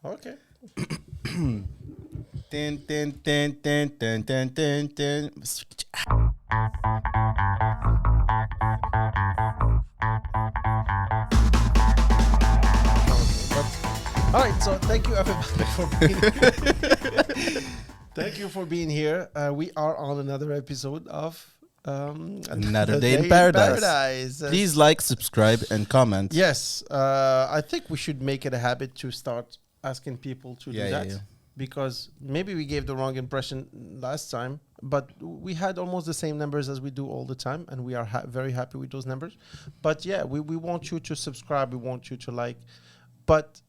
Okay. Tin, tin, tin, tin, tin, tin, tin, tin. Okay. But all right. So thank you everybody for being. Thank you for being here. We are on another episode of Another The day in Day in paradise. Paradise. Please like, subscribe, and comment. Yes, I think we should make it a habit to start asking people to do that Yeah. because maybe we gave the wrong impression last time, but we had almost the same numbers as we do all the time, and we are very happy with those numbers. But yeah, we want you to subscribe, we want you to like, but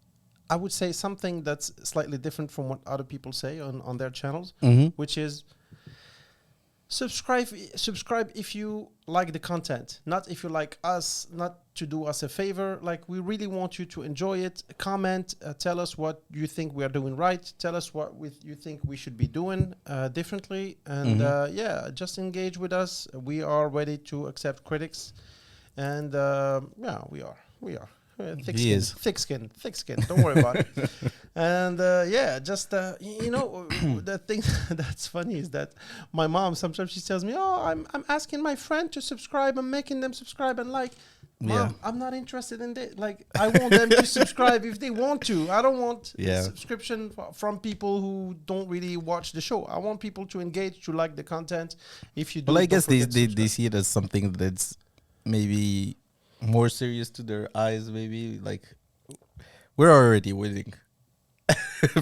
I would say something that's slightly different from what other people say on their channels, Mm-hmm. which is subscribe if you like the content, not if you like us, not to do us a favor. Like, we really want you to enjoy it. Comment, tell us what you think we are doing right, tell us what you think we should be doing differently, and yeah, just engage with us. We are ready to accept critics, and yeah, we are thick He skin, is. thick skin, thick skin, don't worry about it. And yeah, just the thing that's funny is that my mom sometimes she tells me, "Oh, I'm asking my friend to subscribe. I'm making them subscribe." And like, Yeah. Mom, I'm not interested in this. Like, I want them to subscribe if they want to. I don't want Yeah. subscription from people who don't really watch the show. I want people to engage, to like the content. If you do, Well, I don't guess they, forget to they, they subscribe. see it as something that's maybe more serious to their eyes, maybe. Like, we're already winning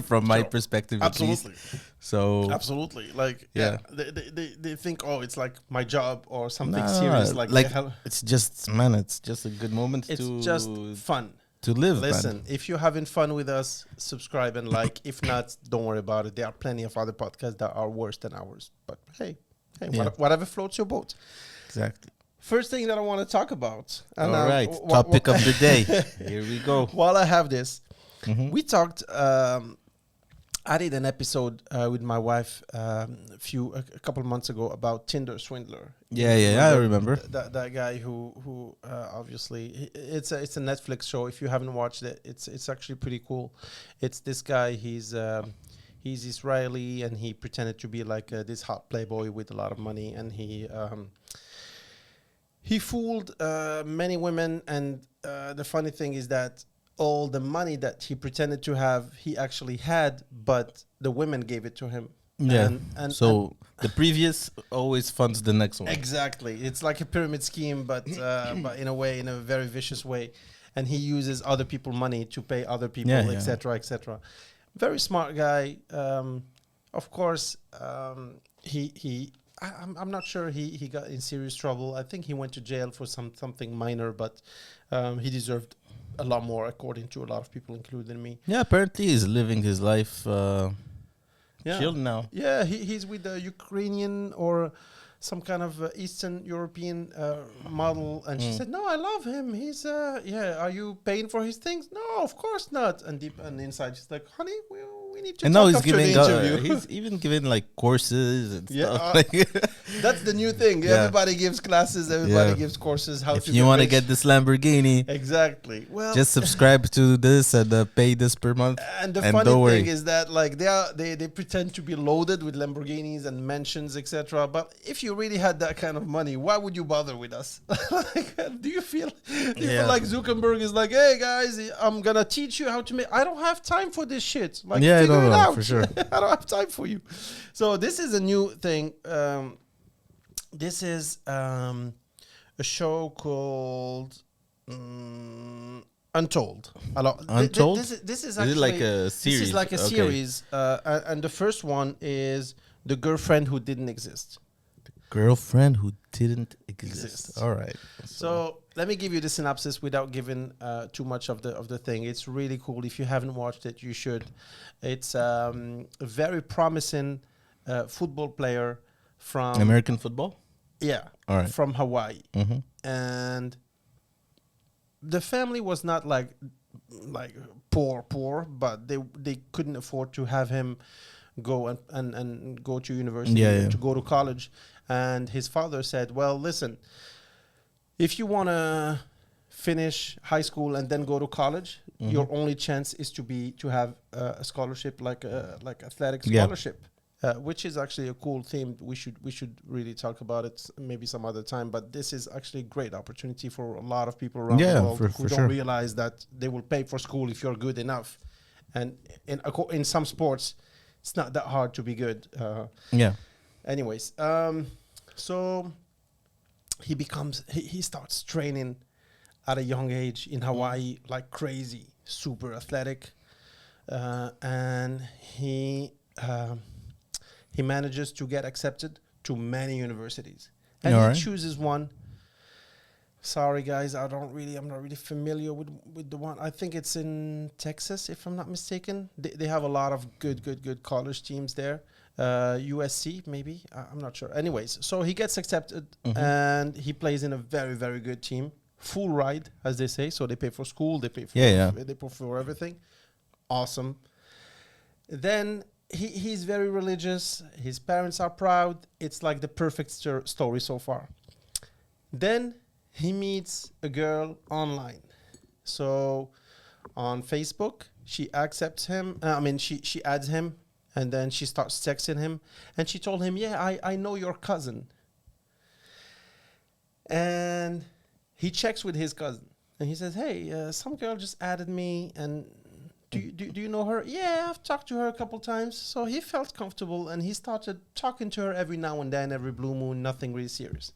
from my Sure. perspective, at least. Absolutely. So, Absolutely. Like, yeah, yeah. they think, oh, it's like my job or something No, serious. Like, they like, have. it's just, man, it's just a good moment It's just to fun. live, man. Listen, if you're having fun with us, subscribe and like. If not, don't worry about it. There are plenty of other podcasts that are worse than ours. But hey, Yeah, whatever floats your boat. exactly. First thing that I want to talk about, and All right, topic of the day. Here we go. while I have this, Mm-hmm. we talked. I did an episode with my wife a couple months ago about Tinder swindler. Yeah, I remember. That guy who obviously it's a Netflix show. If you haven't watched it, it's actually pretty cool. It's this guy. He's Israeli, and he pretended to be like this hot playboy with a lot of money, and he fooled many women. And the funny thing is that all the money that he pretended to have, he actually had, but the women gave it to him. Yeah. And So the previous always funds the next one. exactly, it's like a pyramid scheme, but in a way, in a very vicious way. And he uses other people money to pay other people, Yeah, yeah. etc., etc. Very smart guy. Of course, he. I'm not sure he got in serious trouble. I think he went to jail for something minor, but he deserved a lot more, according to a lot of people, including me. Yeah, apparently he's living his life Yeah. chill now. Yeah, he's with the Ukrainian or some kind of Eastern European model, and she Mm. said, "No, I love him. He's yeah. Are you paying for his things? No, of course not." And deep and inside, she's like, "Honey, we need to And talk now he's after giving the interview." he's even giving like courses and Yeah, stuff. Like, That's the new thing. Yeah. Everybody gives classes. Everybody Yeah. gives courses. How if to you want to convince- get this Lamborghini, exactly. Well, just subscribe to this and pay this per month. and the and funny don't thing worry. is that like they pretend to be loaded with Lamborghinis and mansions, etc. But if you really had that kind of money, why would you bother with us? Like, do you feel Yeah. like Zuckerberg is like, "Hey guys, I'm gonna teach you how to make." I don't have time for this shit. Like, Yeah, figure it no, out. for sure. I don't have time for you. So this is a new thing. This is a show called Untold. Untold? This is Is actually it like a this series? is like a Okay. series, and the first one is The Girlfriend Who Didn't Exist. Girlfriend who didn't exist. Exist. All right. So let me give you the synopsis without giving too much of the thing. It's really cool. If you haven't watched it, you should. It's a very promising football player from American football. yeah, All right. from Hawaii, Mm-hmm. and the family was not like poor, but they couldn't afford to have him go and go to university, Yeah, yeah. to go to college. And his father said, "Well, listen, if you want to finish high school and then go to college, Mhm. your only chance is to have a scholarship like athletic Yeah. scholarship, which is actually a cool theme. We should really talk about it maybe some other time. But this is actually a great opportunity for a lot of people around the Yeah, world who for don't sure. realize that they will pay for school if you're good enough. And in some sports, it's not that hard to be good. Yeah. Anyways, so he starts training at a young age in Hawaii like crazy, super athletic, and he manages to get accepted to many universities, and All he right. chooses one. Sorry guys, I'm not really familiar with the one. I think it's in Texas, if I'm not mistaken. They have a lot of good college teams there. USC maybe, I'm not sure. Anyways, so he gets accepted, Mhm. and he plays in a very good team, full ride as they say. So they pay for school, they pay for Yeah. they pay for everything. Awesome. Then he's very religious. His parents are proud. It's like the perfect story so far. Then he meets a girl online. So on Facebook, she accepts him. She adds him, and then she starts texting him. And she told him, "Yeah, I know your cousin." And he checks with his cousin, and he says, "Hey, some girl just added me, and do you know her?" "Yeah, I've talked to her a couple times." So he felt comfortable, and he started talking to her every now and then, every blue moon, nothing really serious.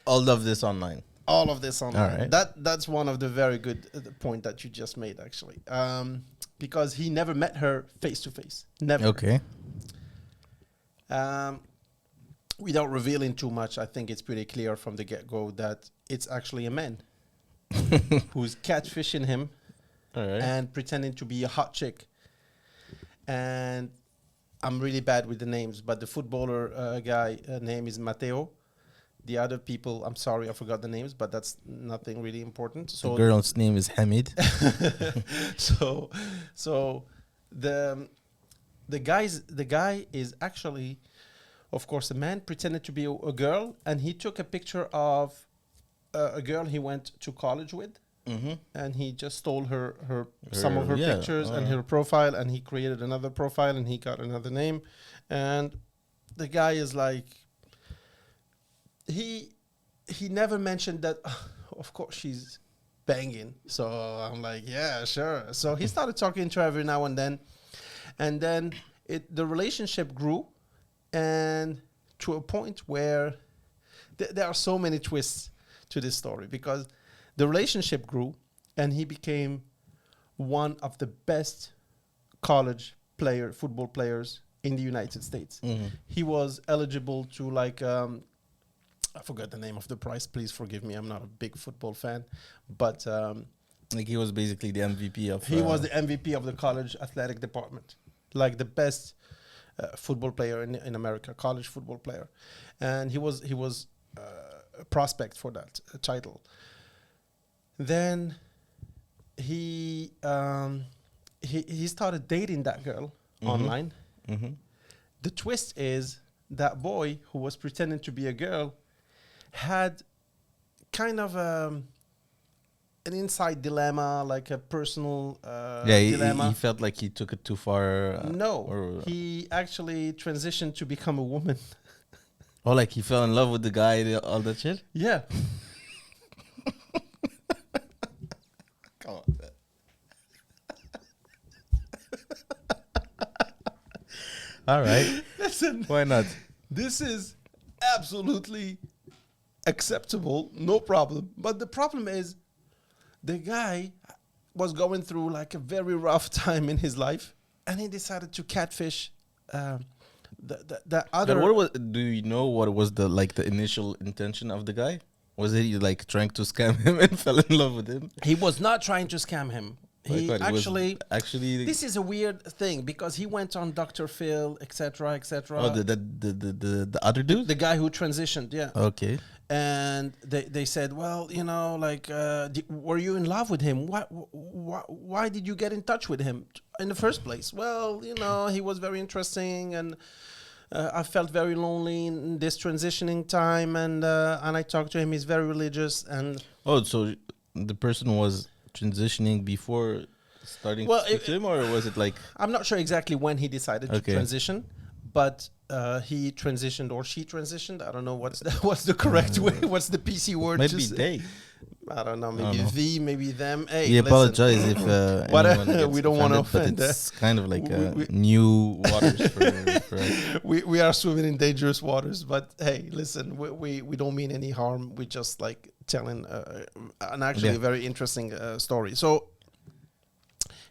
All of this online. All of this online. All right. That's one of the very good point that you just made, actually, because he never met her face to face, never. Okay. Without revealing too much, I think it's pretty clear from the get go that it's actually a man who's catfishing him All right. and pretending to be a hot chick. And I'm really bad with the names, but the footballer guy name is Matteo. The other people, I'm sorry, I forgot the names, but that's nothing really important. The So girl's name is Hamid. so the guy is actually, of course, a man pretended to be a girl, and he took a picture of a girl he went to college with, Mm-hmm. and he just stole some of her Yeah, pictures and alright. her profile, and he created another profile, and he got another name. And the guy is like, he never mentioned that of course she's banging. So I'm like, yeah, sure. So he started talking to her every now and then the relationship grew, and to a point where there are so many twists to this story, because the relationship grew, and he became one of the best football players in the United States. Mm-hmm. He was eligible to I forgot the name of the prize. Please forgive me. I'm not a big football fan, but Like he was basically the MVP of. he was the MVP of the college athletic department, like the best football player in America, college football player, and he was a prospect for that title. Then he started dating that girl online. Mm-hmm. The twist is that boy who was pretending to be a girl had kind of an inside dilemma, like a personal dilemma. He felt like he took it too far. No, he actually transitioned to become a woman. Like he fell in love with the guy, all that shit. Yeah. Come on. All right. Listen, Why not? this is absolutely acceptable, no problem. But the problem is, the guy was going through like a very rough time in his life, and he decided to catfish the other. But what was? Do you know what was the initial intention of the guy? Was he like trying to scam him and fell in love with him? He was not trying to scam him. He I thought was actually. This is a weird thing, because he went on Dr. Phil, etc., etc. Oh, the other dude. The guy who transitioned, yeah. Okay. And they said, well, were you in love with him? Why did you get in touch with him in the first place? Well, he was very interesting, and I felt very lonely in this transitioning time, and I talked to him. He's very religious, and Oh, so the person was transitioning before starting Well, to speak to him, or was it like I'm not sure exactly when he decided to okay? transition, but he transitioned or she transitioned. I don't know what's the what's the correct way. What's the PC word? Maybe to say? they. I don't know. I Maybe don't know. the, maybe them. Hey, We listen. apologize if But anyone gets we don't want to offended, but offend. it's kind of like we- new waters for us. we are swimming in dangerous waters. But hey, listen, we don't mean any harm. We just like telling an actually Yeah. very interesting story. So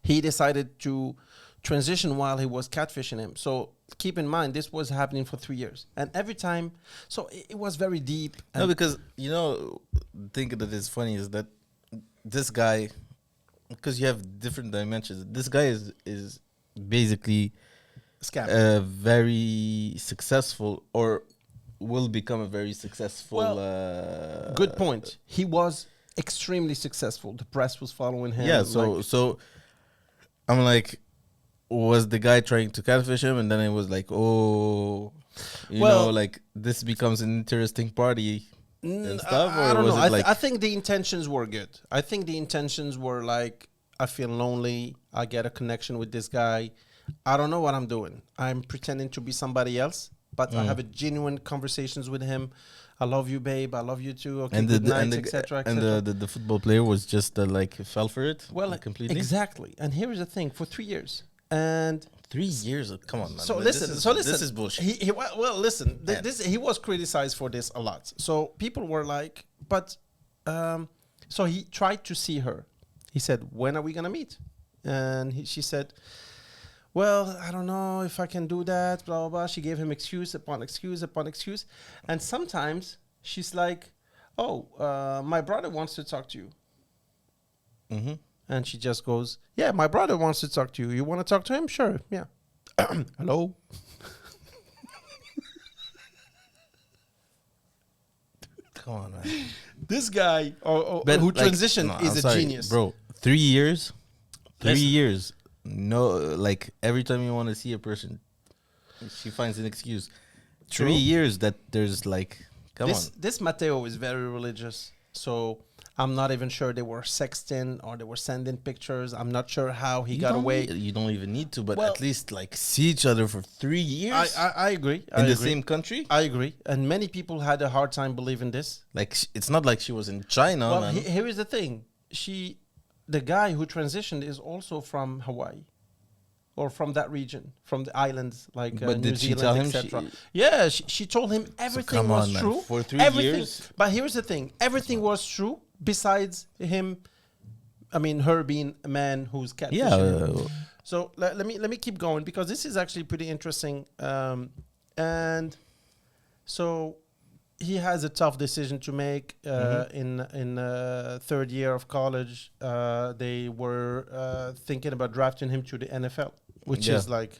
he decided to transition while he was catfishing him. So keep in mind, this was happening for 3 years, and every time, so it was very deep. No, And because the thing that is funny is that this guy, because you have different dimensions. This guy is basically scam. very successful, or will become a very successful. Good point. He was extremely successful. The press was following him. Yeah. So I'm like, was the guy trying to catfish him, and then it was like, oh, like this becomes an interesting party and stuff, I or don't was know. it like I think the intentions were good. I think the intentions were like, I feel lonely. I get a connection with this guy. I don't know what I'm doing. I'm pretending to be somebody else, but I have a genuine conversations with him. I love you, babe. I love you too. Okay, and good the night, and the etc., and etc. the football player was just like fell for it completely. Exactly. And here is the thing: for 3 years, and 3 years. Come on, man. so Like, listen, This is bullshit. Well, listen. Yeah. This he was criticized for this a lot. So people were like, but so he tried to see her. He said, "When are we gonna meet?" And she said, "Well, I don't know if I can do that." Blah blah blah. She gave him excuse upon excuse upon excuse, and sometimes she's like, "Oh, my brother wants to talk to you." Mm-hmm. And she just goes, "Yeah, my brother wants to talk to you. You want to talk to him? Sure. Yeah." Hello? Come on, man. This guy But who like, transitioned no, is I'm a sorry, genius. bro. 3 years. 3 Listen. years. No, like every time you want to see a person, she finds an excuse. True. 3 years that there's like, come on. This Matteo is very religious. So I'm not even sure they were sexting or they were sending pictures. I'm not sure how he got away. You don't even need to, but Well, at least like see each other for 3 years I agree. in the same country. I agree. And many people had a hard time believing this. Like it's not like she was in China, Well, man. here is the thing. The guy who transitioned is also from Hawaii. Or from that region, from the islands like But New did she Zealand, tell him etc. Yeah, she told him everything come was on, man. true. For 3 everything. years? But here's the thing: everything was true besides him. I mean, her being a man who's catfishing. him. So let me keep going because this is actually pretty interesting. And so he has a tough decision to make in third year of college. They were thinking about drafting him to the NFL, which is like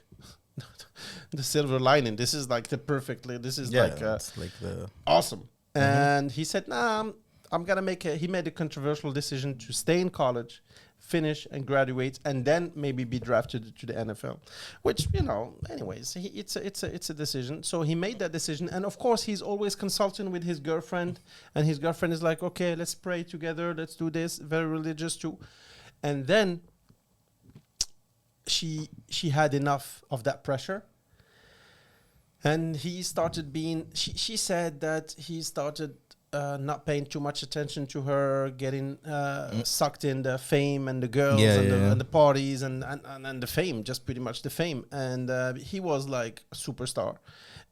the silver lining. This is like the perfectly. This is like it's like the awesome. And he said, "Nah, I'm gonna make a." He made a controversial decision to stay in college, finish and graduate, and then maybe be drafted to the NFL. Which anyways, it's a decision. So he made that decision, and of course he's always consulting with his girlfriend, and his girlfriend is like, "Okay, let's pray together. Let's do this." Very religious too, and then she had enough of that pressure. And he started being, she said that he started not paying too much attention to her, getting sucked in the fame and the girls and the parties and the fame, just pretty much the fame. And he was like a superstar.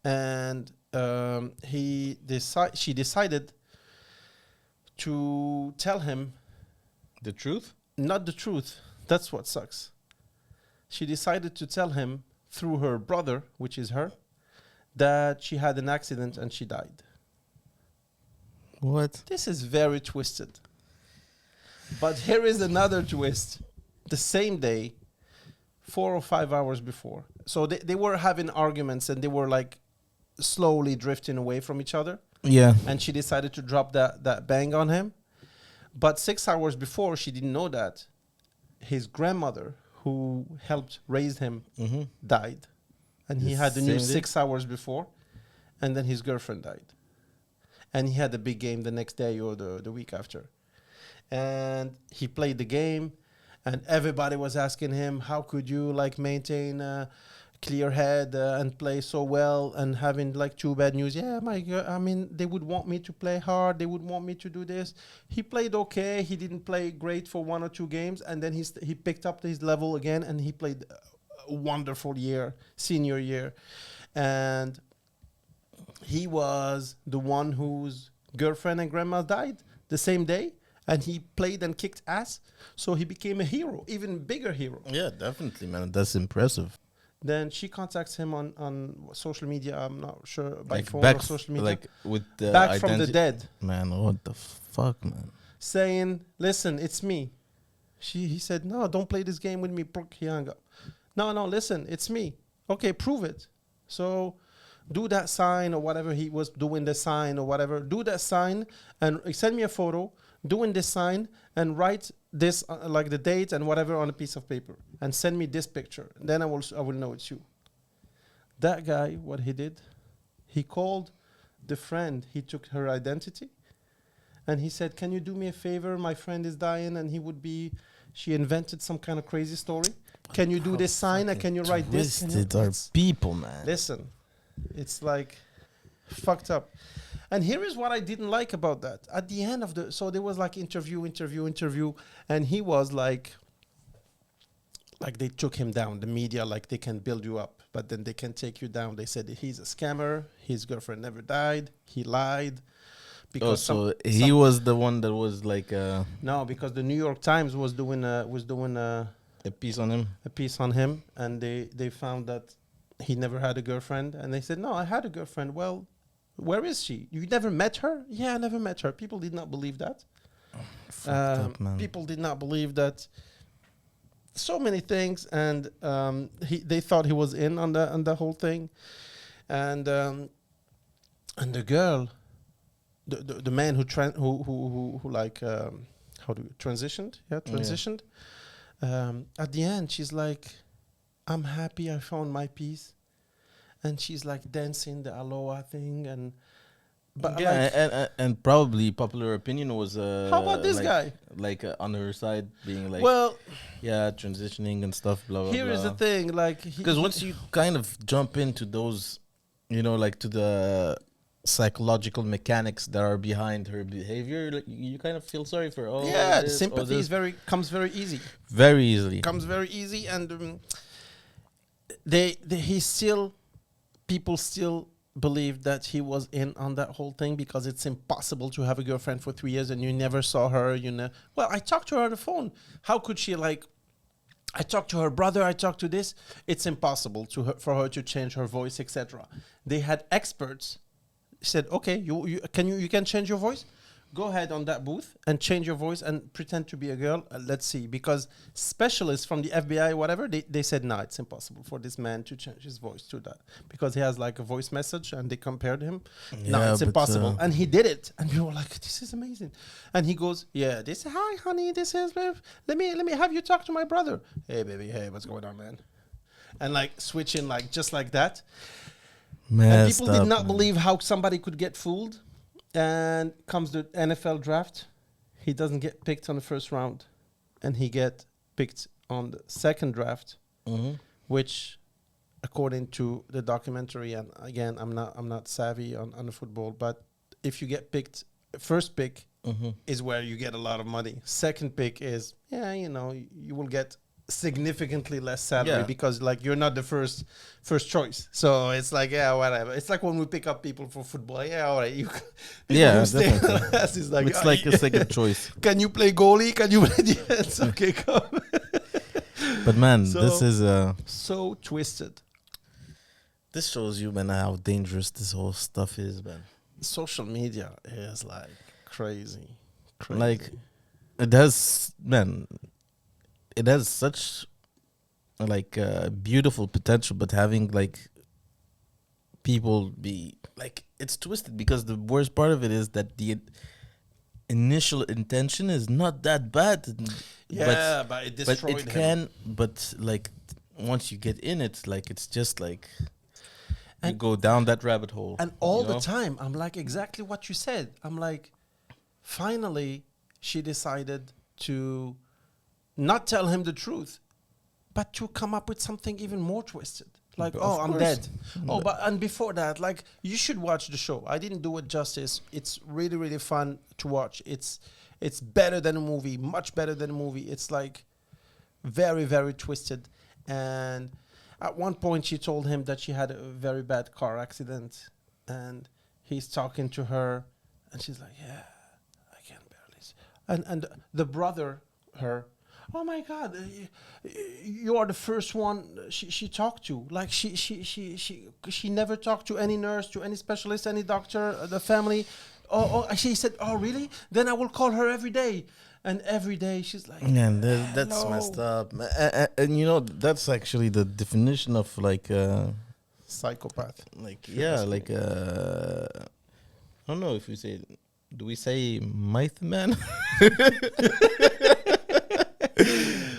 And she decided to tell him the truth. not the truth. That's what sucks. She decided to tell him through her brother, which is her, that she had an accident and she died. What? This is very twisted. But here is another twist. The same day, 4 or 5 hours before. So they were having arguments and they were like slowly drifting away from each other. Yeah. And she decided to drop that bang on him. But 6 hours before, she didn't know that his grandmother, who helped raise him, died. And he had the news 6 hours before. And then his girlfriend died. And he had a big game the next day or the week after. and he played the game, and everybody was asking him, how could you like maintain a clear head and play so well and having like two bad news? Yeah, I mean, they would want me to play hard, they would want me to do this. He played okay, he didn't play great for 1 or 2 games, and then he picked up his level again, and he played a wonderful year, senior year. And he was the one whose girlfriend and grandma died the same day, and he played and kicked ass, so he became a hero, even bigger hero. Yeah, definitely, man. That's impressive. Then she contacts him on social media. I'm not sure, by Like phone back, or social media. like with the Back from the dead, Man, what the fuck, man? saying, "Listen, it's me." He said, "No, don't play this game with me." He hung up. No, listen, it's me. Okay, prove it. So do that sign or whatever he was doing, the sign or whatever. Do that sign and send me a photo doing this sign and write this like the date and whatever on a piece of paper and send me this picture. Then I will know it's you. That guy, what he did, he called the friend. He took her identity and he said, "Can you do me a favor? My friend is dying," and she invented some kind of crazy story. "Can you do this sign and can you write this?" Twisted are people, man. Listen, it's like fucked up. And here is what I didn't like about that. At the end of so there was like interview, and he was like they took him down. The media, like, they can build you up, but then they can take you down. They said he's a scammer. His girlfriend never died. He lied. Because so he was the one that was like no, because the New York Times was doing a piece on him. And they found that he never had a girlfriend, and they said, "No, I had a girlfriend." Well, where is she? You never met her? Yeah, I never met her. People did not believe that. Up, man. People did not believe that. So many things, and they thought he was in on the whole thing, and the girl, the man who transitioned, transitioned. At the end, she's like, "I'm happy. I found my peace," and she's like dancing the aloha thing, and probably popular opinion was how about this guy? Like on her side, being like, Well, transitioning and stuff. Blah blah. here is the thing, like, because once you kind of jump into those, like to the psychological mechanics that are behind her behavior, like, you kind of feel sorry for. The sympathy is comes very easy. Very easily. Comes very easy, and people still believe that he was in on that whole thing, because it's impossible to have a girlfriend for 3 years and you never saw her. Well, I talked to her on the phone. How could she, like? I talked to her brother. I talked to this. It's impossible for her to change her voice, etc. They had experts. Said, "Okay, you can change your voice. Go ahead on that booth and change your voice and pretend to be a girl. Let's see." Because specialists from the FBI, whatever, they said, "No, it's impossible for this man to change his voice to that, because he has like a voice message," and they compared him. No, it's impossible. And he did it, and we were like, "This is amazing." And he goes, "Yeah, hi honey, this is let me have you talk to my brother. Hey baby, hey, what's going on, man?" And like switching like just like that. And people did not believe how somebody could get fooled. And comes the NFL draft, he doesn't get picked on the first round, and he get picked on the second draft, which, according to the documentary, and again, I'm not savvy on the football, but if you get picked, first pick is where you get a lot of money. Second pick is you will get significantly less salary, because like you're not the first choice. So it's like, whatever. It's like when we pick up people for football. All right, definitely. It's like, it's like a second choice. Can you play goalie? Can you play defense? Okay, come. But man, this is so twisted. This shows you, man, how dangerous this whole stuff is, man. Social media is like crazy. Like, it has such like beautiful potential, but having like people be like, it's twisted, because the worst part of it is that the initial intention is not that bad. But it destroyed him. But like once you get in it, like it's just like you go down that rabbit hole. And all the time, I'm like, exactly what you said. I'm like, finally, she decided to not tell him the truth, but to come up with something even more twisted. Like, Of oh, I'm course. dead. Oh, but and before that, like, you should watch the show. I didn't do it justice. It's really, really fun to watch. It's better than a movie, much better than a movie. It's like very, very twisted. And at one point, she told him that she had a very bad car accident, and he's talking to her, and she's like, "Yeah, I can barely." And the brother, her, oh my God, you are the first one she talked to. Like she never talked to any nurse, to any specialist, any doctor, the family. She said, oh really? Then I will call her every day. And every day she's like, Man, that's hello. messed up. And you know, that's actually the definition of Psychopath. yeah, I don't know if we say, do we say myth man?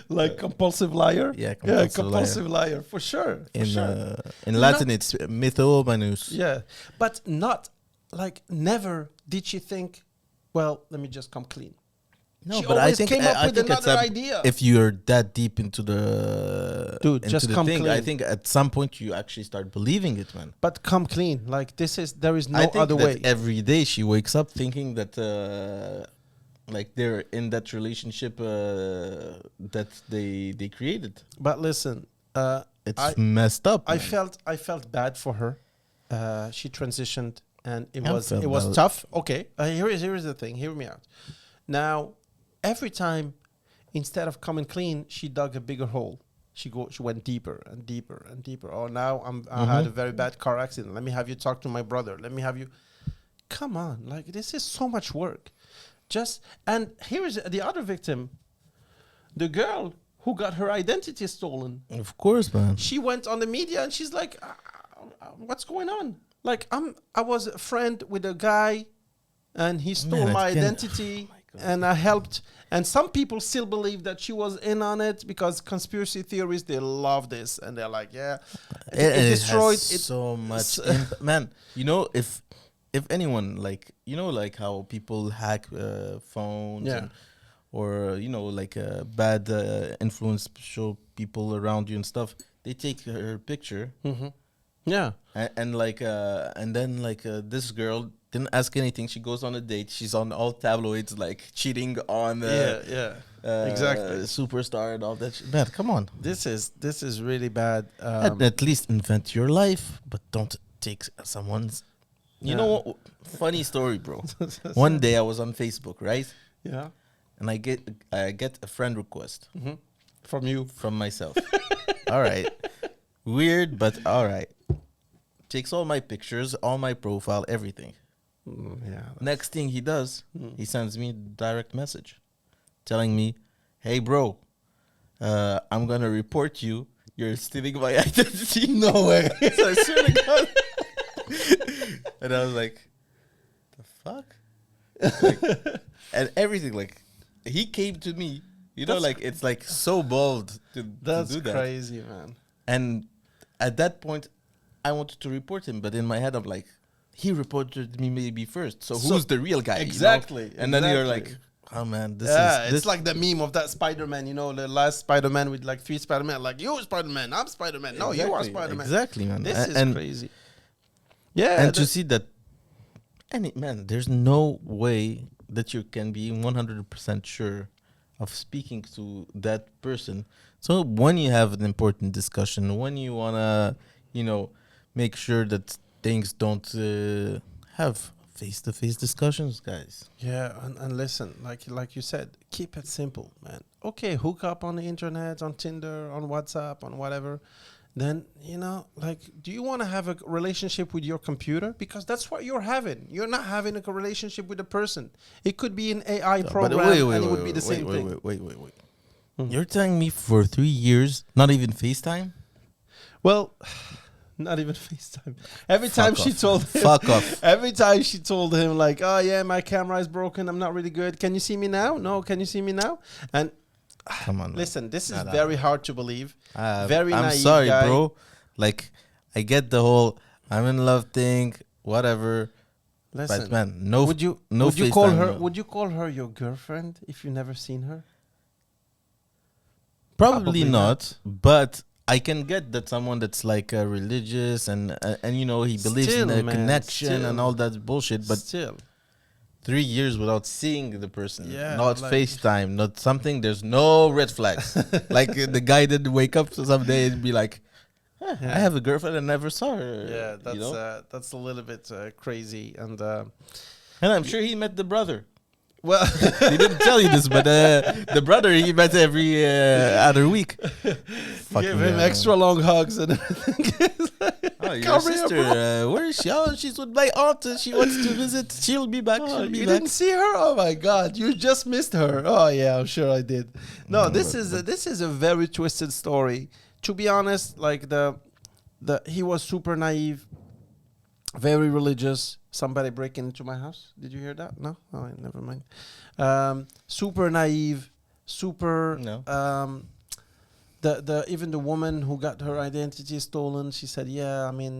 Like compulsive liar. Yeah, Compulsive liar for sure. In Latin, it's mythomanus. Yeah, but not like never did she think, well, let me just come clean. No, She but I always think came up I with think another idea. if you're that deep into the Dude, into just the come thing, I clean. think at some point you actually start believing it, man. But come clean. Like there is no I think other that way. every day she wakes up thinking that like they're in that relationship that they created. But listen, It's messed up. I man. felt bad for her. She transitioned, and it I was felt bad. tough. Okay, here is the thing. Hear me out. Now, every time, instead of coming clean, she dug a bigger hole. She went deeper and deeper and deeper. Oh, now I had a very bad car accident. Let me have you talk to my brother. Let me have you. Come on, like this is so much work. And here is the other victim, the girl who got her identity stolen. Of course, man. She went on the media and she's like, "What's going on? Like, I was a friend with a guy, and he stole Man, my it can- identity, oh my God. and I helped." And some people still believe that she was in on it because conspiracy theories, they love this, and they're like, "Yeah, it destroyed has it." so much, man. You know, if anyone, like, you know, like how people hack phones, Yeah. or you know, like bad influence show people around you and stuff. They take her picture, Yeah. and then this girl didn't ask anything. She goes on a date. She's on all tabloids, like cheating on Exactly. superstar and all that. Man, come on. This is really bad. At least invent your life, but don't take someone's. You know what? Funny story, bro. One day I was on Facebook, right? Yeah. And I get a friend request From you. from myself. All right. Weird, but all right. Takes all my pictures, all my profile, everything. Yeah. Next thing he does, he sends me a direct message telling me, "Hey, bro, I'm going to report you. You're stealing my identity." No way. So I swear to God. And I was like, the fuck? And everything, like, he came to me, you know, like, it's like so bold to That's do that. crazy, man. And at that point, I wanted to report him, but in my head, I'm like, he reported me maybe first. So who's the real guy? Exactly. You know? And then you're exactly. like, oh man, this It's is like the meme of that Spider-Man, you know, the last Spider-Man with like 3 Spider-Man. Like, you Spider-Man, I'm Spider-Man. No, you are Spider-Man. Exactly, man. This is and crazy. Yeah. and to see that, man, there's no way that you can be 100% sure of speaking to that person. So when you have an important discussion, when you wanna, you know, make sure that things don't have face-to-face discussions, guys. Yeah, and listen, like you said, keep it simple, man. Okay, hook up on the internet, on Tinder, on WhatsApp, on whatever. Then, you know, like, do you want to have a relationship with your computer? Because that's what you're having. You're not having a relationship with a person. It could be an AI program, and it would be the same thing. Wait. You're telling me for 3 years, not even FaceTime? Well, not even FaceTime. Every time she told him, Fuck off. Every time she told him, like, "Oh yeah, my camera is broken. I'm not really good. Can you see me now? No, can you see me now?" And Come on. listen, this is very hard to believe. I'm naive sorry, guy. bro. Like, I get the whole I'm in love thing, whatever. Listen, But man, no, no would you call FaceTime, her no. would you call her your girlfriend if you never seen her? Probably Probably not. not, but I can get that someone that's like religious and he believes in Still, a man, connection and still, all that bullshit. But still. 3 years without seeing the person, Yeah, not like FaceTime, not something. There's no red flags. Like the guy didn't wake up someday and be like, "Huh, I yeah. have a girlfriend and never saw her." Yeah, You know, that's a little bit crazy and and I'm sure he met the brother. well He didn't tell you this, but the brother he met every other week. give him extra long hugs and Oh, your Come here, sister, where is she? Oh, she's with my aunt. She wants to visit. She'll be back. Oh, She'll be you back. didn't see her? Oh my God! You just missed her. Oh yeah, I'm sure I did. No, this is a very twisted story. To be honest, like the he was super naive, very religious. Somebody breaking into my house. Did you hear that? No. Oh, never mind. Super naive, super. No. The even the woman who got her identity stolen, she said, "Yeah, I mean,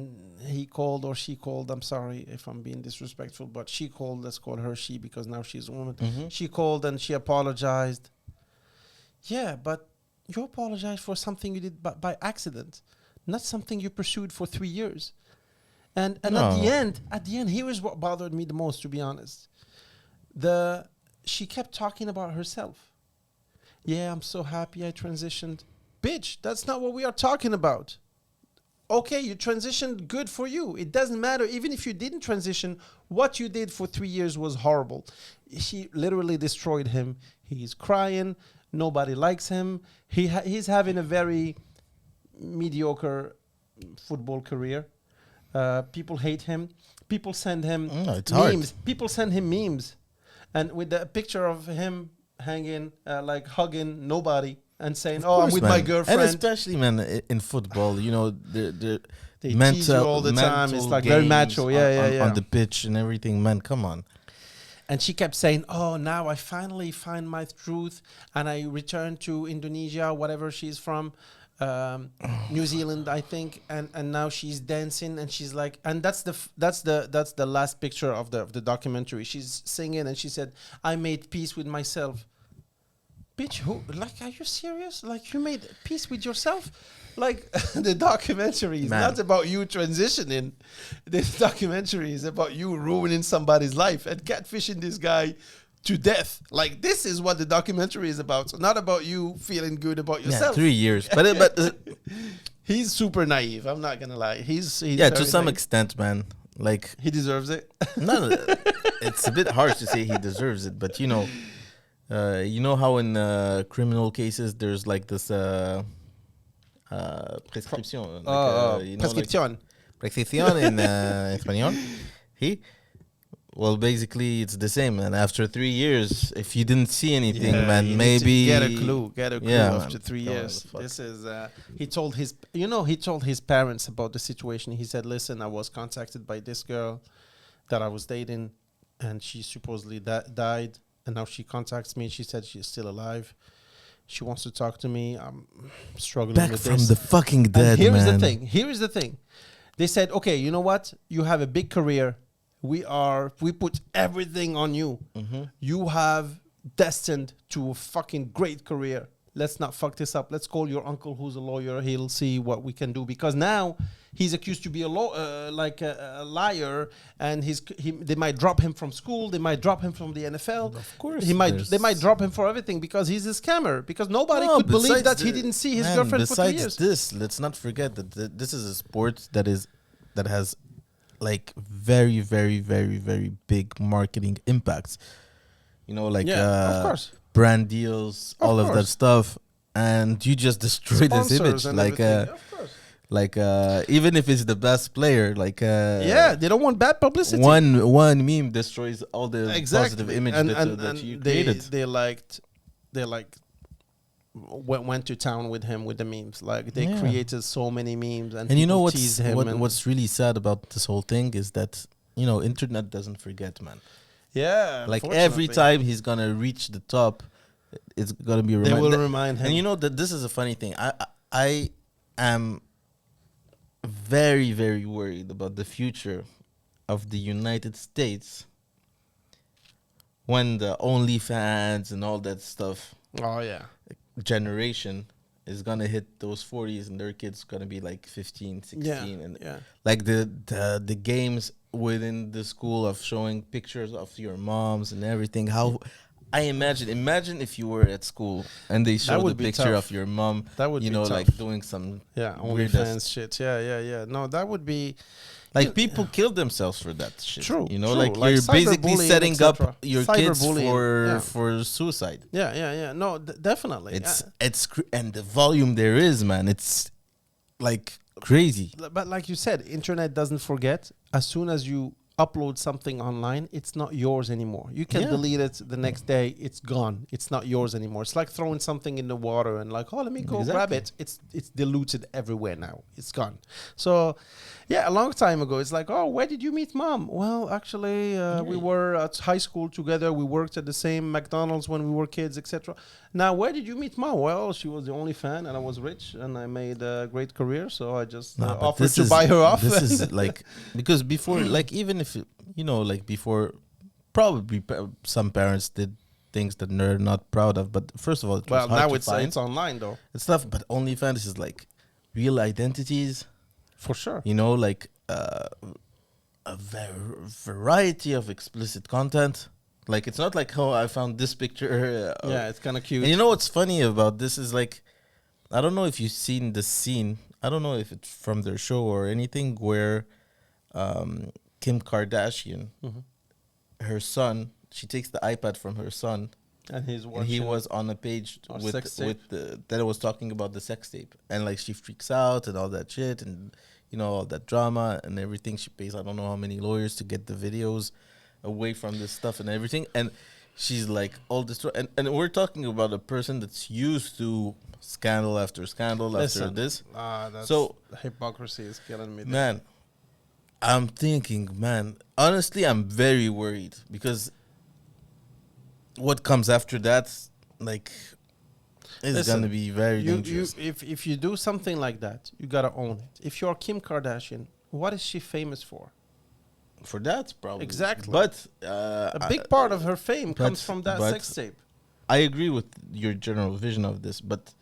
he called or she called. I'm sorry if I'm being disrespectful, but she called. Let's call her she because now she's a woman. Mm-hmm. She called and she apologized. Yeah, but you apologized for something you did by accident, not something you pursued for 3 years. And No. at the end, here is what bothered me the most, to be honest. She kept talking about herself. Yeah, I'm so happy I transitioned. Bitch, that's not what we are talking about. Okay, you transitioned, good for you. It doesn't matter. Even if you didn't transition, what you did for 3 years was horrible. She literally destroyed him. He's crying. Nobody likes him. He's having a very mediocre football career. People hate him. People send him It's memes. hard. People send him memes. And with the picture of him hanging, like hugging nobody and saying, "Oh, I'm with my girlfriend." And especially, man, in football, the They mental, tease you all the time. It's mental like very games macho. Yeah. on the pitch and everything, man. Come on. And she kept saying, "Oh, now I finally find my truth, and I return to Indonesia, whatever she's from, New Zealand, I think." And now she's dancing, and she's like, and that's the last picture of the documentary. She's singing, and she said, "I made peace with myself." Bitch, who? Like, are you serious? Like, you made peace with yourself? Like, the documentary is Man. not about you transitioning. This documentary is about you ruining somebody's life and catfishing this guy to death. Like, this is what the documentary is about. Not about you feeling good about Yeah, yourself. 3 years, but He's super naive. I'm not gonna lie. He's yeah, to very some naive. extent, man. Like, He deserves it. no, it's a bit harsh to say he deserves it, but you know how in criminal cases there's like this prescription, like, Prescription. prescription in español. Well, basically, it's the same. And after 3 years, if you didn't see anything, Yeah, man, you need to maybe get a clue. Yeah, After man. 3 Come on, years. fuck. This is he told his parents about the situation. He said, "Listen, I was contacted by this girl that I was dating, and she supposedly died, and now she contacts me. She said she's still alive. She wants to talk to me. I'm struggling back with from this." the fucking dead, And here is man. the thing. Here is the thing. They said, "Okay, you know what? You have a big career. We put everything on you. Mm-hmm. You have destined to a fucking great career. Let's not fuck this up. Let's call your uncle who's a lawyer. He'll see what we can do." Because now he's accused to be a liar, and they might drop him from school. They might drop him from the NFL. Of course, They might drop him for everything because he's a scammer. Because nobody could believe that he didn't see his girlfriend for 3 years. Besides this, let's not forget that this is a sport that has like very, very, very, very big marketing impacts. Like of course. brand deals, all of that course. stuff, and you just destroyed his image. Sponsors and Like, everything. Of course. like even if it's the best player, like Yeah, they don't want bad publicity. one meme destroys all the positive image that you created. They went to town with him with the memes. Like, they Yeah. created so many memes, and And you know people teased him. what's really sad about this whole thing is that internet doesn't forget, man. yeah, Like every unfortunately. time he's gonna reach the top, it's gonna be they will reminded. remind him. And you know that this is a funny thing. I am very, very worried about the future of the United States when the OnlyFans and all that stuff Oh yeah. generation is gonna hit those 40s and their kids gonna be like 15, 16, Yeah. and Yeah. like the games within the school of showing pictures of your moms and everything. How I imagine if you were at school and they That show the would be picture tough. of your mom, That would you be know, tough. like doing some Yeah, weird OnlyFans shit. Yeah, yeah, yeah. No, that would be like people kill themselves for that shit. true. You know, True. like Like you're basically cyberbullying, setting up etc. your kids Cyberbullying. Yeah. for suicide. Yeah, yeah, yeah. No, definitely. And the volume there is, man. It's like crazy. But like you said, internet doesn't forget. As soon as you upload something online, it's not yours anymore. You can Yeah. delete it the next day. It's gone. It's not yours anymore. It's like throwing something in the water and like, oh, let me go grab Exactly. it. It's diluted everywhere now. It's gone. So, yeah, a long time ago, it's like, oh, where did you meet mom? Well, actually, we were at high school together. We worked at the same McDonald's when we were kids, etc. Now, where did you meet mom? Well, she was the only fan, and I was rich, and I made a great career, so I just Nah, but offered to buy her off. This is like because before, like even if you know, like before, probably some parents did things that they're not proud of. But first of all, it was Well, hard now to it's find online though, and stuff. But OnlyFans is like real identities. for sure. You know, like variety of explicit content. Like it's not like I found this picture. Yeah, it's kind of cute. And you know what's funny about this is like, I don't know if you've seen the scene. I don't know if it's from their show or anything where Kim Kardashian, her son, she takes the iPad from her son, and he's and he watching was on a page our with sex tape. that was talking about the sex tape, and like she freaks out and all that shit, and you know all that drama and everything. She pays I don't know how many lawyers to get the videos away from this stuff and everything, and she's like all this, and we're talking about a person that's used to scandal after scandal after this. That's So hypocrisy is killing me. man, I'm thinking, man, honestly, I'm very worried because what comes after that, like, is Listen, gonna be very dangerous. if you do something like that, you gotta own it. If you're Kim Kardashian, what is she famous for? For that, probably Exactly. But A big part of her fame comes from that but sex tape. I agree with your general vision of this, but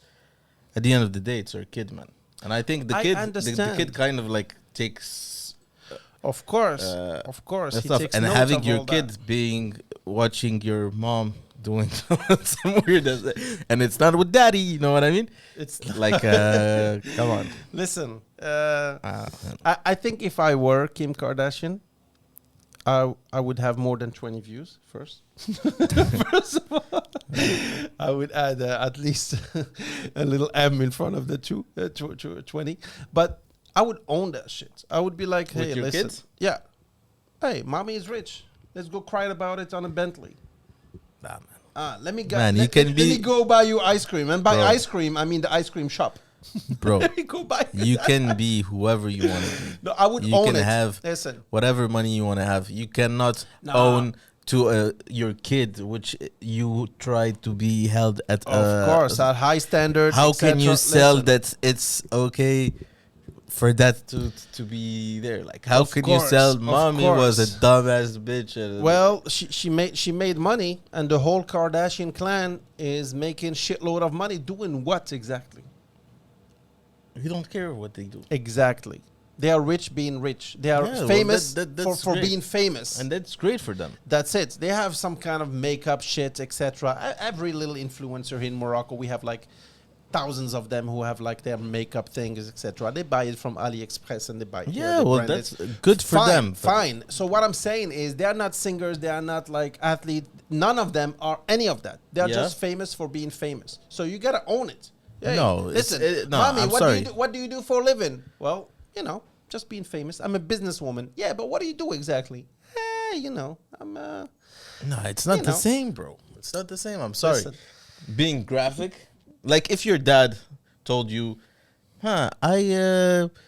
at the end of the day, it's her kid, man. And I think the I kid, the understand. kid, kind of like takes Of course, uh, of course. that He stuff, takes and note having of your all kid that. being watching your mom doing some weird, and it's not with daddy. You know what I mean? It's Like, come on. listen. Uh, I think if I were Kim Kardashian, I would have more than 20 views first. First of all, I would add at least a little M in front of the 20. But I would own that shit. I would be like, With hey, your listen. kids? Yeah. Hey, mommy is rich. Let's go cry about it on a Bentley. Nah, Let me Man, you can let be- me go buy you ice cream. And by Bro. ice cream, I mean the ice cream shop. bro, Let me go buy you can be whoever you want to be. No, I would You own can it. have Listen. whatever money you want to have. You cannot Nah. own to your kid, which you try to be held at. Of course, at high standards. How can you etc. sell Listen, that it's okay for that to be there? Like, how Of can you course, sell of mommy was a course. dumbass bitch? Well, she made money, and the whole Kardashian clan is making shitload of money. Doing what exactly? you don't care what they do, Exactly. They are rich being rich. They are Yeah, well, famous that's for great. being famous. and that's great for them. That's it. They have some kind of makeup shit, etc. Every little influencer in Morocco, we have like thousands of them who have like their makeup things, etc. They buy it from AliExpress and they buy it. Yeah, they well, brand that's it. good for Fine, them. but- Fine. So what I'm saying is they are not singers. They are not like athletes. None of them are any of that. They are Yeah. just famous for being famous. So you gotta own it. Hey, No, it's- listen, no, mommy, I'm what sorry. what do you do for a living? Well, you know, just being famous. I'm a businesswoman. Yeah, but what do you do exactly? You know, I'm No, it's not You the know. same, bro. It's not the same. I'm sorry. Listen. Being graphic, like if your dad told you, I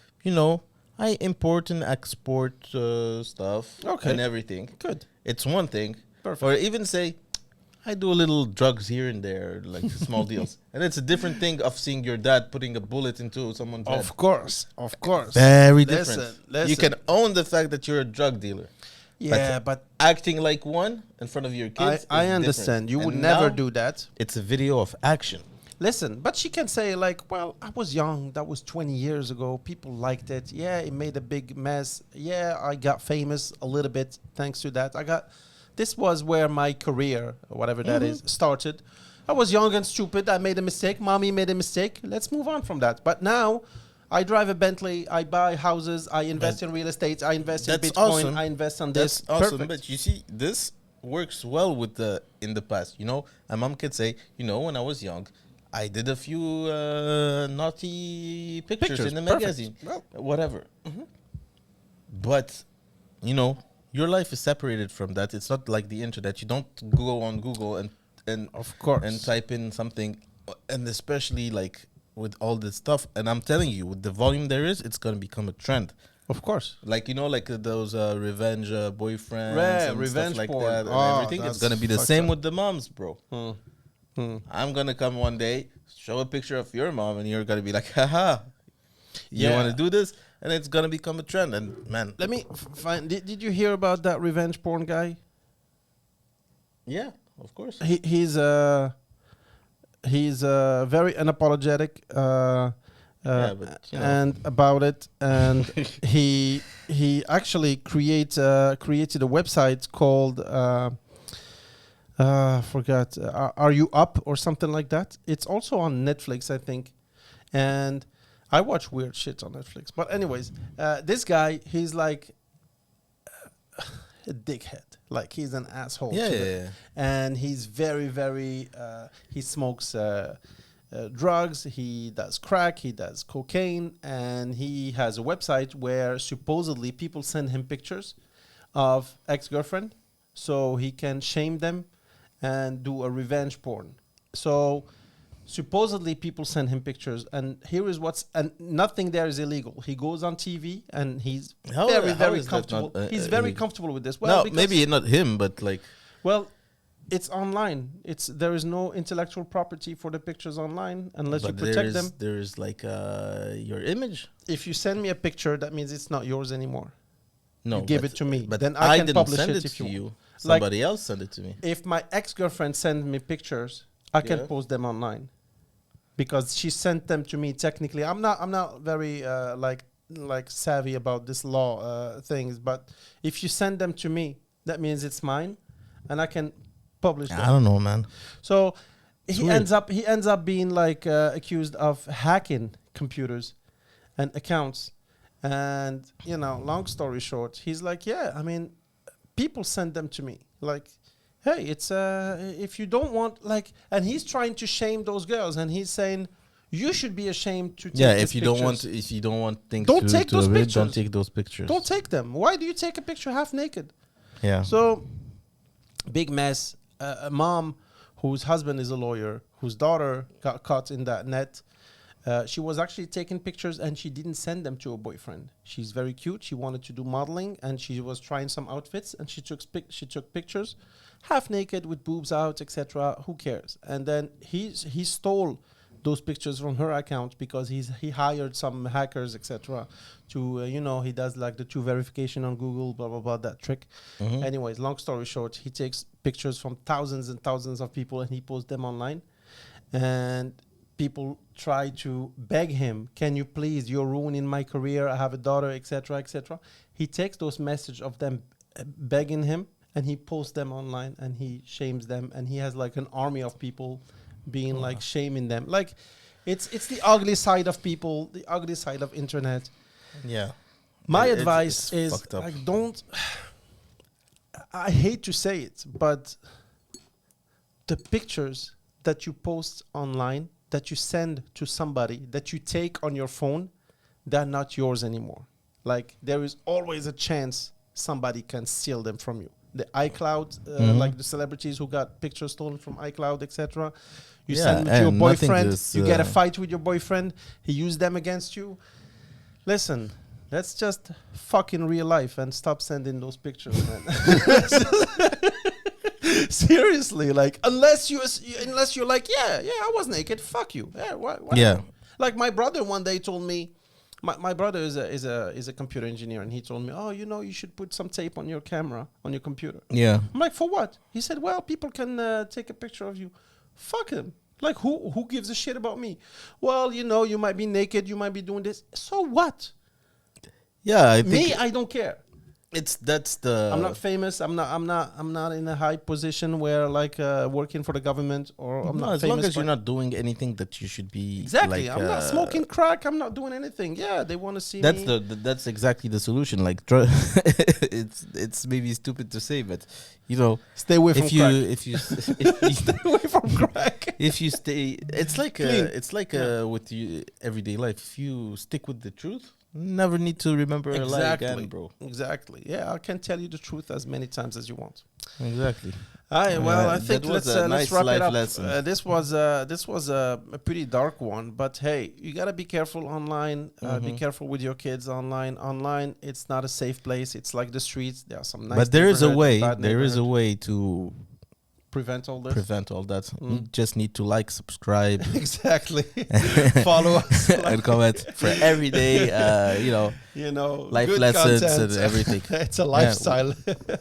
import and export stuff Okay. and everything. good. It's one thing. Perfect. Or even say, I do a little drugs here and there, like small deals. And it's a different thing of seeing your dad putting a bullet into someone's head. Of course, of course. Very different. Listen. You can own the fact that you're a drug dealer. Yeah, but acting like one in front of your kids. I understand. You would never do that. It's a video of action. Listen, but she can say like, well, I was young. That was 20 years ago. People liked it. Yeah, it made a big mess. Yeah, I got famous a little bit thanks to that. This was where my career, or whatever that is, started. I was young and stupid. I made a mistake. Mommy made a mistake. Let's move on from that. But now I drive a Bentley. I buy houses. I invest in real estate. I invest in Bitcoin. Awesome. I invest on this. That's awesome. Perfect. But you see, this works well with in the past. You know, my mom could say, you know, when I was young, I did a few naughty pictures in the magazine. Well, whatever. But, you know, your life is separated from that. It's not like the internet. You don't go on Google and of course and type in something, and especially like with all this stuff. And I'm telling you, with the volume there is, it's gonna become a trend. Of course, like you know, like those revenge boyfriends, and revenge stuff like porn. that, and everything. It's gonna be the same with the moms, bro. I'm gonna come one day, show a picture of your mom, and you're gonna be like, haha, you want to do this? And it's gonna become a trend. And man, let me find. Did you hear about that revenge porn guy? Yeah, of course. He's very unapologetic. But, you know. And about it, and he actually created a website called forgot Are You Up or something like that. It's also on Netflix, I think, and I watch weird shit on Netflix. But anyways, this guy, he's like a dickhead. Like he's an asshole. Yeah. And he's very, very. He smokes drugs. He does crack. He does cocaine, and he has a website where supposedly people send him pictures of ex-girlfriend, so he can shame them and do a revenge porn. So supposedly people send him pictures, and here is and nothing there is illegal. He goes on TV and he's very comfortable. He's very comfortable with this. Well, no, maybe not him, but like, well, it's online. There is no intellectual property for the pictures online unless you protect them. There is like your image. If you send me a picture, that means it's not yours anymore. No, you give it to me, but then I can didn't publish send it it if to you you. want. Somebody else sent it to me. If my ex-girlfriend sends me pictures, I can post them online because she sent them to me. Technically, I'm not very like savvy about this law things, but if you send them to me, that means it's mine, and I can publish them. I don't know, man. So he ends up being like accused of hacking computers and accounts. And, you know, long story short, he's like, yeah, I mean, people send them to me. Like, hey, it's, if you don't want, like, and he's trying to shame those girls. And he's saying, you should be ashamed to take if you don't want things don't take those pictures. Don't take those pictures. Don't take them. Why do you take a picture half naked? Yeah. So, big mess. A mom whose husband is a lawyer, whose daughter got caught in that net. She was actually taking pictures and she didn't send them to her boyfriend. She's very cute. She wanted to do modeling and she was trying some outfits and she took pictures, half naked with boobs out, etc. Who cares? And then he stole those pictures from her account because he hired some hackers, etc. To he does like the two verification on Google, blah blah blah, that trick. Anyways, long story short, he takes pictures from thousands and thousands of people and he posts them online, and people try to beg him, can you please, you're ruining my career, I have a daughter, etc., etc. He takes those messages of them begging him and he posts them online and he shames them, and he has like an army of people being like shaming them. Like it's the ugly side of people, the ugly side of internet. Yeah. My advice is like, I hate to say it, but the pictures that you post online, that you send to somebody, that you take on your phone, they're not yours anymore. Like there is always a chance somebody can steal them from you. The iCloud, like the celebrities who got pictures stolen from iCloud, etc. You send them to your boyfriend, you get a fight with your boyfriend, he used them against you. Listen, let's just fuck in real life and stop sending those pictures, man. Seriously, like unless you're like, yeah, I was naked. Fuck you. Yeah, why? Yeah. Like my brother one day told me, my brother is a computer engineer, and he told me, oh, you should put some tape on your camera on your computer. Yeah. I'm like, for what? He said, well, people can take a picture of you. Fuck him. Like who gives a shit about me? Well, you might be naked, you might be doing this. So what? Yeah, I think I don't care. that's the. I'm not famous. I'm not in a high position where like working for the government, or I'm No, not as famous. long as you're not doing anything that you should be. Exactly. Like, I'm not smoking crack. I'm not doing anything. Yeah, they want to see That's me. that's exactly the solution. Like, it's maybe stupid to say, but Stay away from if you crack. if you if you Stay away from crack. if you stay, it's like Clean. with you everyday life. If you stick with the truth, never need to remember a lie again, bro. Exactly. Yeah, I can tell you the truth as many times as you want. Exactly. Well, I think that was let's a nice wrap it life up. lesson. This was a pretty dark one, but hey, you gotta be careful online. Be careful with your kids online. Online, it's not a safe place. It's like the streets. There are some nice. But there is a neighborhood, way. bad There is a neighborhood. way to Prevent all this. prevent all that. You just need to like, subscribe, Exactly. Follow us. and comment for every day. Life good lessons content. and everything. It's a lifestyle.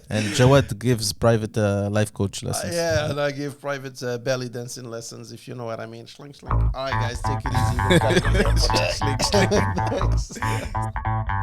And Jawad gives private life coach lessons. Yeah, and I give private belly dancing lessons, if you know what I mean. Schling, schling. All right, guys, take it easy. We'll call it a day. Thanks.